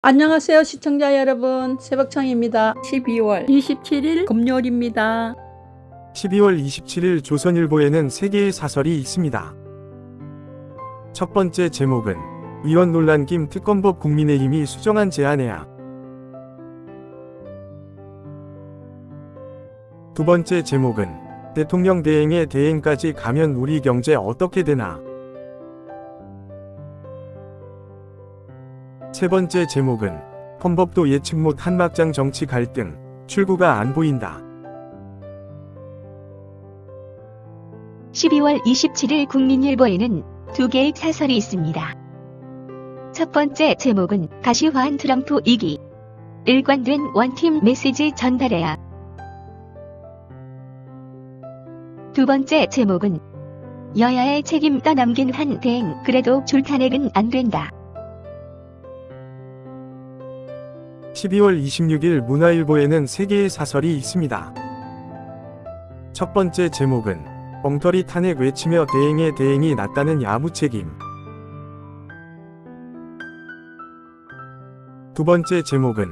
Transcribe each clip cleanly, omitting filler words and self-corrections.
안녕하세요 시청자 여러분, 새벽청입니다. 12월 27일 금요일입니다. 12월 27일 조선일보에는 3개의 사설이 있습니다. 첫 번째 제목은 위원 논란 김 특검법 국민의힘이 수정안 제안해야. 두 번째 제목은 대통령 대행의 대행까지 가면 우리 경제 어떻게 되나. 세 번째 제목은 헌법도 예측 못한 막장 정치 갈등, 출구가 안 보인다. 12월 27일 국민일보에는 두 개의 사설이 있습니다. 첫 번째 제목은 다시 화한 트럼프 2기. 일관된 원팀 메시지 전달해야. 두 번째 제목은 여야의 책임 떠넘긴 한 대행 그래도 줄탄핵은 안 된다. 12월 26일 문화일보에는 3개의 사설이 있습니다. 첫 번째 제목은 엉터리 탄핵 외치며 대행의 대행이 낫다는 야무책임. 두 번째 제목은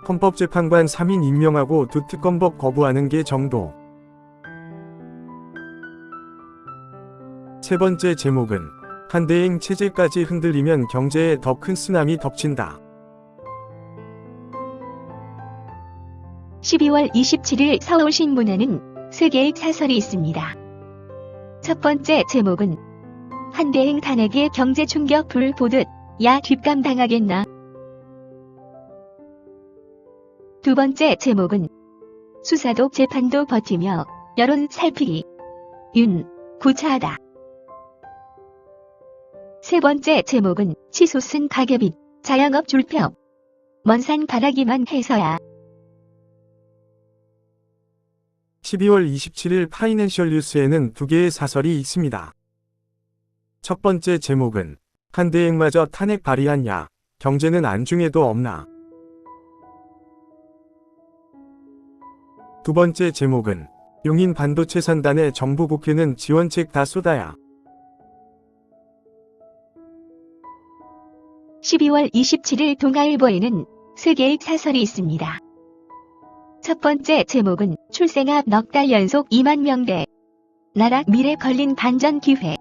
헌법재판관 3인 임명하고 두 특검법 거부하는 게 정도. 세 번째 제목은 한 대행 체제까지 흔들리면 경제에 더 큰 쓰나미 덮친다. 12월 27일 서울신문에는 3개의 사설이 있습니다. 첫 번째 제목은 한 대행 탄핵에 경제 충격 불 보듯 야 뒷감 당하겠나. 두 번째 제목은 수사도 재판도 버티며 여론 살피기. 윤, 구차하다. 세 번째 제목은 치솟은 가계빚, 자영업 줄펴. 먼 산 바라기만 해서야. 12월 27일 파이낸셜 뉴스에는 2개의 사설이 있습니다. 첫 번째 제목은 한 대행마저 탄핵 발의한 야, 경제는 안중에도 없나. 두 번째 제목은 용인 반도체 산단에 정부 국회는 지원책 다 쏟아야. 12월 27일 동아일보에는 3개의 사설이 있습니다. 첫 번째 제목은 출생아 넉 달 연속 2만 명대. 나라 미래 걸린 반전 기회.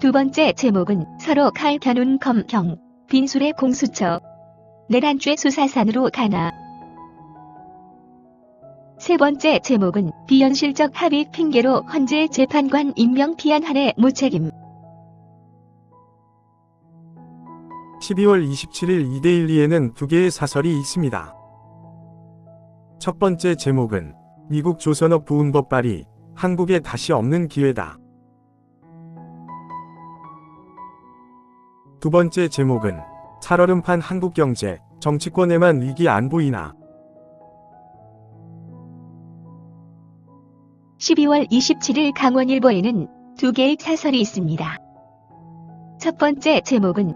두 번째 제목은 서로 칼 겨눈 검경. 빈술의 공수처. 내란죄 수사산으로 가나. 세 번째 제목은 비현실적 합의 핑계로 헌재 재판관 임명 피한한의 무책임. 12월 27일 이데일리에는 2개의 사설이 있습니다. 첫 번째 제목은 미국 조선업 부운법 발의, 한국에 다시 없는 기회다. 두 번째 제목은 살얼음판 한국경제, 정치권에만 위기 안 보이나. 12월 27일 강원일보에는 2개의 사설이 있습니다. 첫 번째 제목은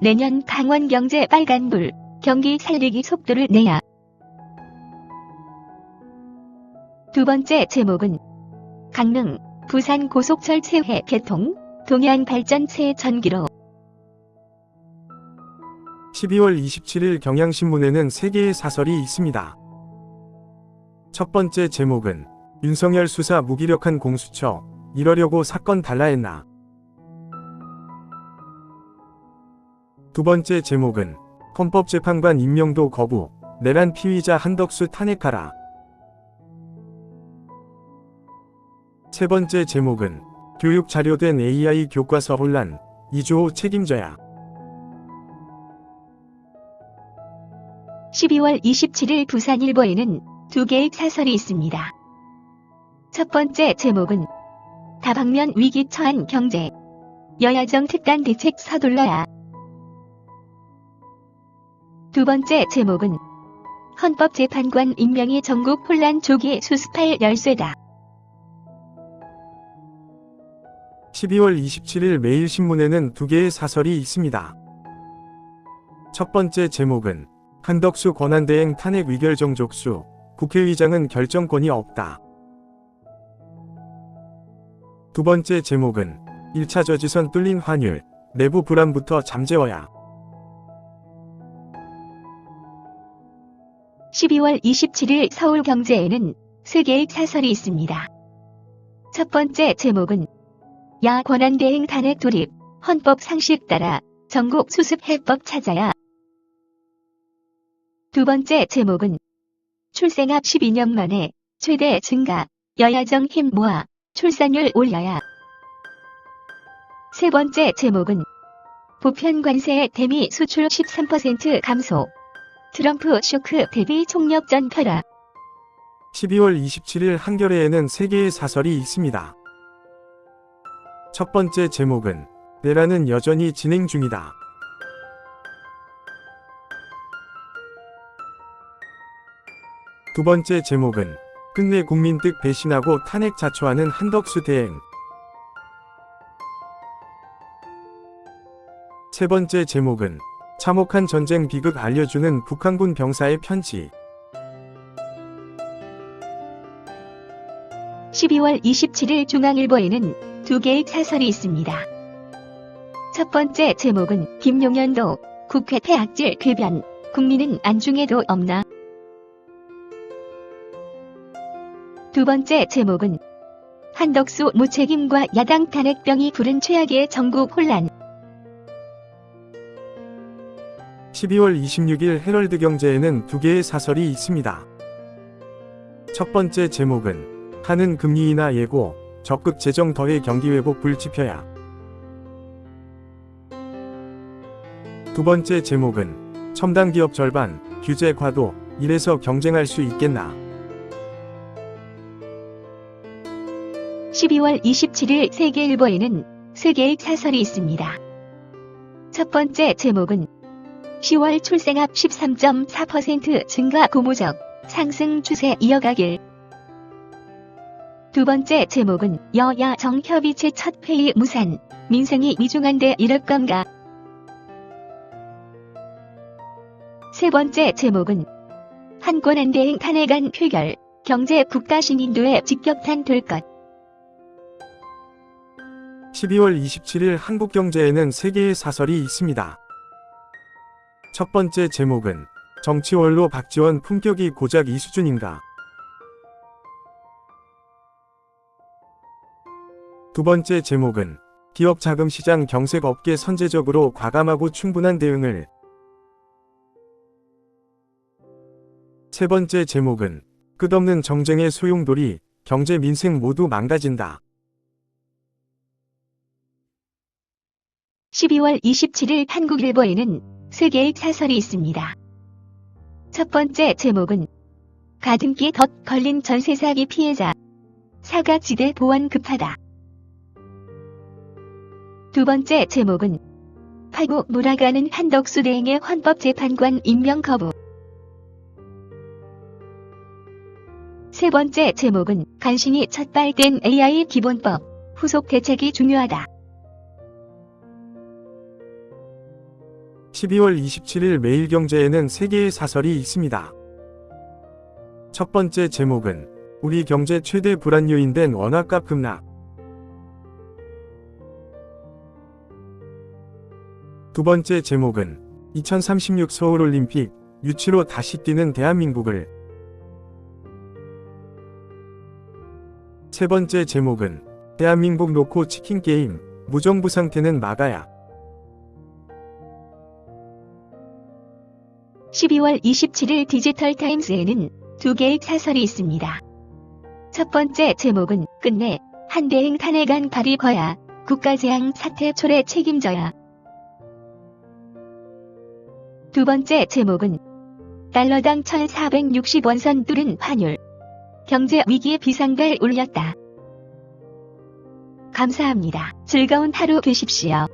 내년 강원경제 빨간불, 경기 살리기 속도를 내야. 두 번째 제목은 강릉, 부산 고속철 새해 개통, 동해안 발전 새 전기로. 12월 27일 경향신문에는 3개의 사설이 있습니다. 첫 번째 제목은 윤석열 수사 무기력한 공수처, 이러려고 사건 달라했나. 두 번째 제목은 헌법재판관 임명도 거부, 내란 피의자 한덕수 탄핵하라. 세 번째 제목은 교육 자료된 AI 교과서 혼란, 이주호 책임져야. 12월 27일 부산일보에는 2개의 사설이 있습니다. 첫 번째 제목은 다방면 위기 처한 경제. 여야정 특단 대책 서둘러야. 두 번째 제목은 헌법재판관 임명이 전국 혼란 조기에 수습할 열쇠다. 12월 27일 매일신문에는 2개의 사설이 있습니다. 첫 번째 제목은 한덕수 권한대행 탄핵 위결정 족수, 국회의장은 결정권이 없다. 두 번째 제목은 1차 저지선 뚫린 환율, 내부 불안부터 잠재워야. 12월 27일 서울경제에는 3개의 사설이 있습니다. 첫 번째 제목은 야 권한대행 탄핵 돌입, 헌법 상식 따라 전국 수습 해법 찾아야. 두 번째 제목은 출생합 12년 만에 최대 증가, 여야정 힘 모아 출산율 올려야. 세 번째 제목은 보편 관세 대미 수출 13% 감소, 트럼프 쇼크 대비 총력전 펴라. 12월 27일 한겨레에는 3개의 사설이 있습니다. 첫 번째 제목은 내란은 여전히 진행 중이다. 두 번째 제목은 끝내 국민 뜻 배신하고 탄핵 자초하는 한덕수 대행. 세 번째 제목은 참혹한 전쟁 비극 알려주는 북한군 병사의 편지. 12월 27일 중앙일보에는 2개의 사설이 있습니다. 첫 번째 제목은 김용현도 국회 퇴악질 궤변, 국민은 안중에도 없나. 두 번째 제목은 한덕수 무책임과 야당 탄핵병이 부른 최악의 전국 혼란. 12월 26일 헤럴드 경제에는 2개의 사설이 있습니다. 첫 번째 제목은 하는 금리 인하 예고, 적극 재정 더해 경기 회복 불지표야. 두 번째 제목은 첨단 기업 절반, 규제 과도, 이래서 경쟁할 수 있겠나. 12월 27일 세계일보에는 3개의 사설이 있습니다. 첫 번째 제목은 10월 출생합 13.4% 증가 고무적 상승 추세 이어가길. 두 번째 제목은 여야 정협의체 첫 회의 무산, 민생이 미중한데 이럴 건가. 세 번째 제목은 한권한대행 탄핵안 표결, 경제 국가 신인도에 직격탄 될 것. 12월 27일 한국경제에는 3개의 사설이 있습니다. 첫 번째 제목은 정치원로 박지원 품격이 고작 이 수준인가. 두 번째 제목은 기업 자금시장 경색업계 선제적으로 과감하고 충분한 대응을. 세 번째 제목은 끝없는 정쟁의 소용돌이, 경제 민생 모두 망가진다. 12월 27일 한국일보에는 3개의 사설이 있습니다. 첫 번째 제목은 가등기 덧 걸린 전세 사기 피해자, 사각지대 보완 급하다. 두 번째 제목은 파국 몰아가는 한덕수 대행의 헌법재판관 임명 거부. 세 번째 제목은 간신히 첫발된 AI 기본법, 후속 대책이 중요하다. 12월 27일 매일경제에는 3개의 사설이 있습니다. 첫 번째 제목은 우리 경제 최대 불안 요인 된 원화값 급락. 두 번째 제목은 2036 서울올림픽, 유치로 다시 뛰는 대한민국을. 세 번째 제목은 대한민국 놓고 치킨 게임, 무정부 상태는 막아야. 12월 27일 디지털타임스에는 2개의 사설이 있습니다. 첫 번째 제목은 끝내 한대행 탄핵안 발의 거야, 국가재앙 사태 초래 책임져야. 두 번째 제목은 달러당 1,460원 선 뚫은 환율, 경제 위기의 비상벨 울렸다. 감사합니다. 즐거운 하루 되십시오.